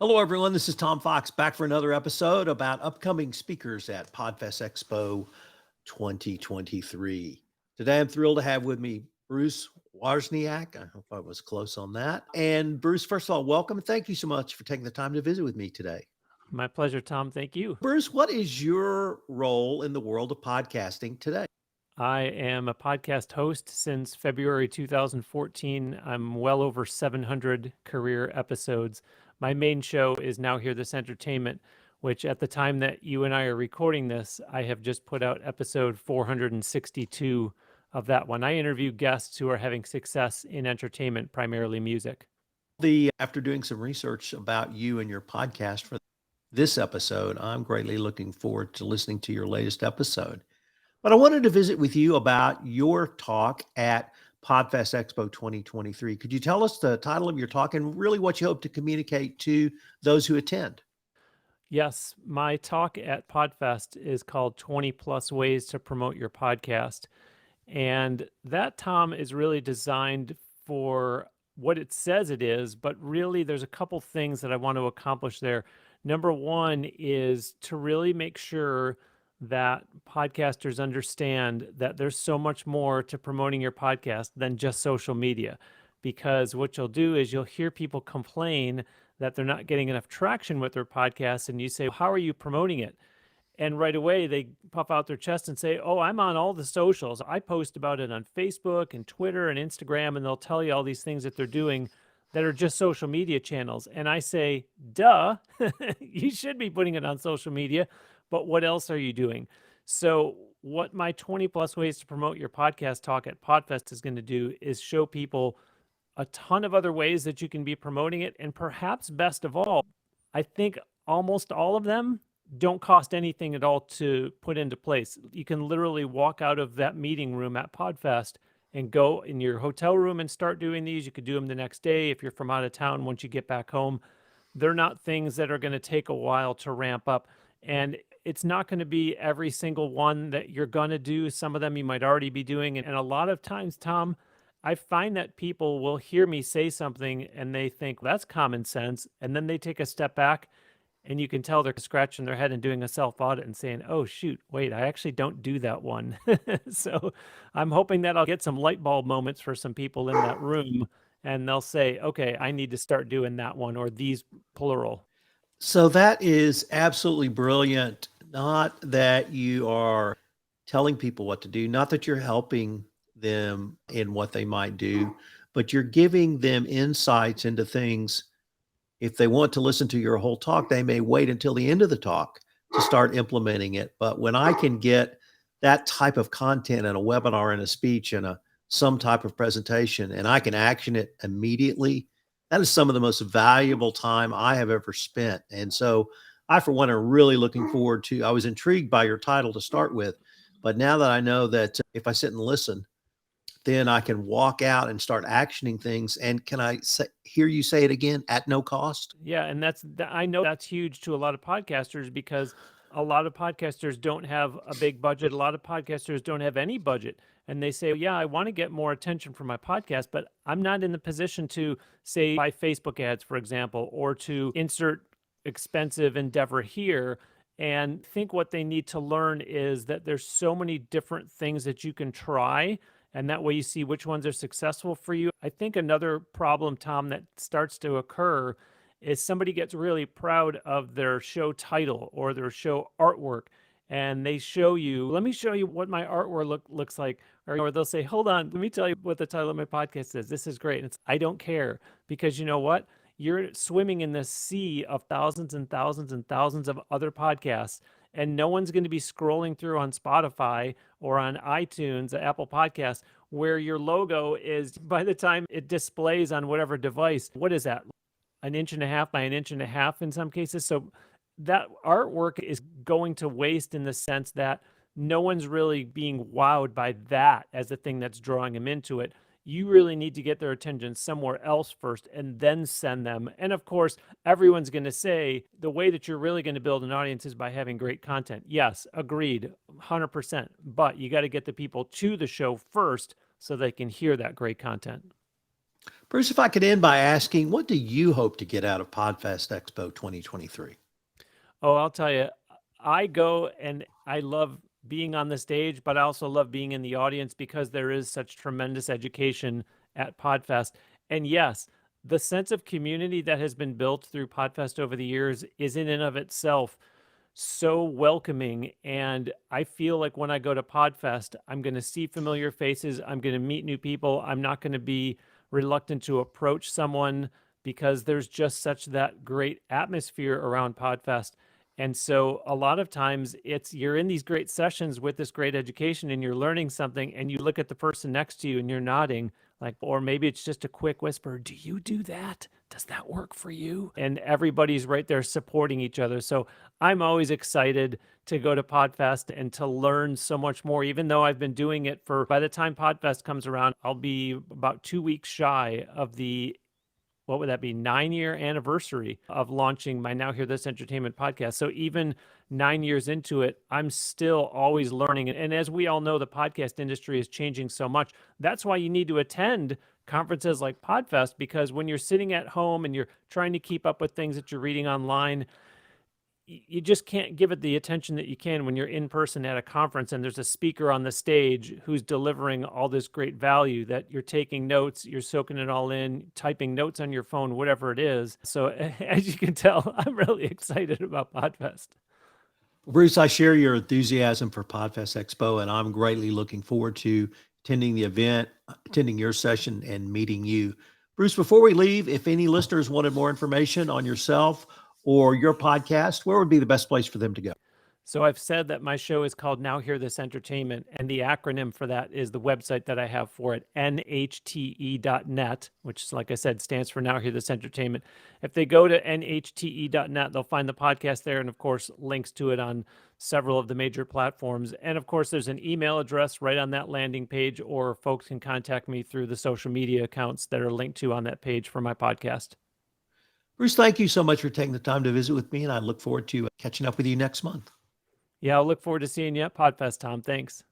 Hello, everyone. This is Tom Fox back for another episode about upcoming speakers at Podfest Expo 2023. Today, I'm thrilled to have with me Bruce Wawrzyniak. I hope I was close on that. And Bruce, first of all, welcome. And thank you so much for taking the time to visit with me today. My pleasure, Tom. Thank you. Bruce, what is your role in the world of podcasting today? I am a podcast host since February 2014. I'm well over 700 career episodes. My main show is Now Hear This Entertainment, which at the time that you and I are recording this, I have just put out episode 462 of that one. I interview guests who are having success in entertainment, primarily music. After doing some research about you and your podcast for this episode, I'm greatly looking forward to listening to your latest episode. But I wanted to visit with you about your talk at Podfest Expo 2023. Could you tell us the title of your talk and really what you hope to communicate to those who attend? Yes, my talk at Podfest is called 20 Plus Ways to Promote Your Podcast. And that, Tom, is really designed for what it says it is, but really there's a couple things that I want to accomplish there. Number one is to really make sure that podcasters understand that there's so much more to promoting your podcast than just social media. Because what you'll do is you'll hear people complain that they're not getting enough traction with their podcast, and you say, how are you promoting it? And right away, they puff out their chest and say, oh, I'm on all the socials. I post about it on Facebook and Twitter and Instagram, and they'll tell you all these things that they're doing that are just social media channels. And I say, duh, you should be putting it on social media, but what else are you doing? So what my 20 plus ways to promote your podcast talk at Podfest is going to do is show people a ton of other ways that you can be promoting it. And perhaps best of all, I think almost all of them don't cost anything at all to put into place. You can literally walk out of that meeting room at Podfest and go in your hotel room and start doing these. You could do them the next day if you're from out of town once you get back home. They're not things that are going to take a while to ramp up. And it's not going to be every single one that you're going to do. Some of them you might already be doing. And a lot of times, Tom, I find that people will hear me say something and they think that's common sense. And then they take a step back and you can tell they're scratching their head and doing a self audit and saying, oh, shoot, wait, I actually don't do that one. So I'm hoping that I'll get some light bulb moments for some people in that room and they'll say, okay, I need to start doing that one or these plural. So that is absolutely brilliant. Not that you are telling people what to do, not that you're helping them in what they might do, but you're giving them insights into things. If they want to listen to your whole talk, they may wait until the end of the talk to start implementing it. But when I can get that type of content in a webinar and a speech and some type of presentation, and I can action it immediately, that is some of the most valuable time I have ever spent. And so I, for one, are really looking forward to, I was intrigued by your title to start with, but now that I know that if I sit and listen, then I can walk out and start actioning things. And can I hear you say it again, at no cost? Yeah, and I know that's huge to a lot of podcasters because a lot of podcasters don't have a big budget. A lot of podcasters don't have any budget. And they say, yeah, I want to get more attention for my podcast, but I'm not in the position to, say, buy Facebook ads, for example, or to insert expensive endeavor here. And I think what they need to learn is that there's so many different things that you can try, and that way you see which ones are successful for you. I think another problem, Tom, that starts to occur is somebody gets really proud of their show title or their show artwork, and they show you, let me show you what my artwork looks like, or they'll say, hold on, let me tell you what the title of my podcast is. This is great. And I don't care, because you know what? You're swimming in this sea of thousands and thousands and thousands of other podcasts, and no one's going to be scrolling through on Spotify or on iTunes, Apple Podcasts, where your logo is, by the time it displays on whatever device, what is that? An inch and a half by an inch and a half in some cases. So that artwork is going to waste in the sense that no one's really being wowed by that as the thing that's drawing them into it. You really need to get their attention somewhere else first and then send them. And of course, everyone's going to say the way that you're really going to build an audience is by having great content. Yes, agreed, 100%. But you got to get the people to the show first so they can hear that great content. Bruce, if I could end by asking, what do you hope to get out of Podfest Expo 2023? Oh, I'll tell you, I go and I love being on the stage, but I also love being in the audience because there is such tremendous education at Podfest. And yes, the sense of community that has been built through Podfest over the years is in and of itself so welcoming. And I feel like when I go to Podfest, I'm going to see familiar faces. I'm going to meet new people. I'm not going to be reluctant to approach someone because there's just such that great atmosphere around Podfest. And so a lot of times it's you're in these great sessions with this great education and you're learning something and you look at the person next to you and you're nodding like, or maybe it's just a quick whisper, do you do that? Does that work for you? And everybody's right there supporting each other. So I'm always excited to go to Podfest and to learn so much more, even though I've been doing it for, by the time Podfest comes around, I'll be about 2 weeks shy of the, what would that be, 9-year anniversary of launching my Now Hear This Entertainment podcast. So even 9 years into it, I'm still always learning. And as we all know, the podcast industry is changing so much. That's why you need to attend conferences like Podfest, because when you're sitting at home and you're trying to keep up with things that you're reading online, you just can't give it the attention that you can when you're in person at a conference and there's a speaker on the stage who's delivering all this great value that you're taking notes, you're soaking it all in, typing notes on your phone, whatever it is. So as you can tell, I'm really excited about Podfest. Bruce, I share your enthusiasm for Podfest Expo, and I'm greatly looking forward to attending the event, attending your session, and meeting you. Bruce, before we leave, if any listeners wanted more information on yourself or your podcast, where would be the best place for them to go? So I've said that my show is called Now Hear This Entertainment, and the acronym for that is the website that I have for it, nhte.net, which, like I said, stands for Now Hear This Entertainment. If they go to nhte.net, they'll find the podcast there, and of course, links to it on several of the major platforms. And of course, there's an email address right on that landing page, or folks can contact me through the social media accounts that are linked to on that page for my podcast. Bruce, thank you so much for taking the time to visit with me, and I look forward to catching up with you next month. Yeah, I'll look forward to seeing you at Podfest, Tom. Thanks.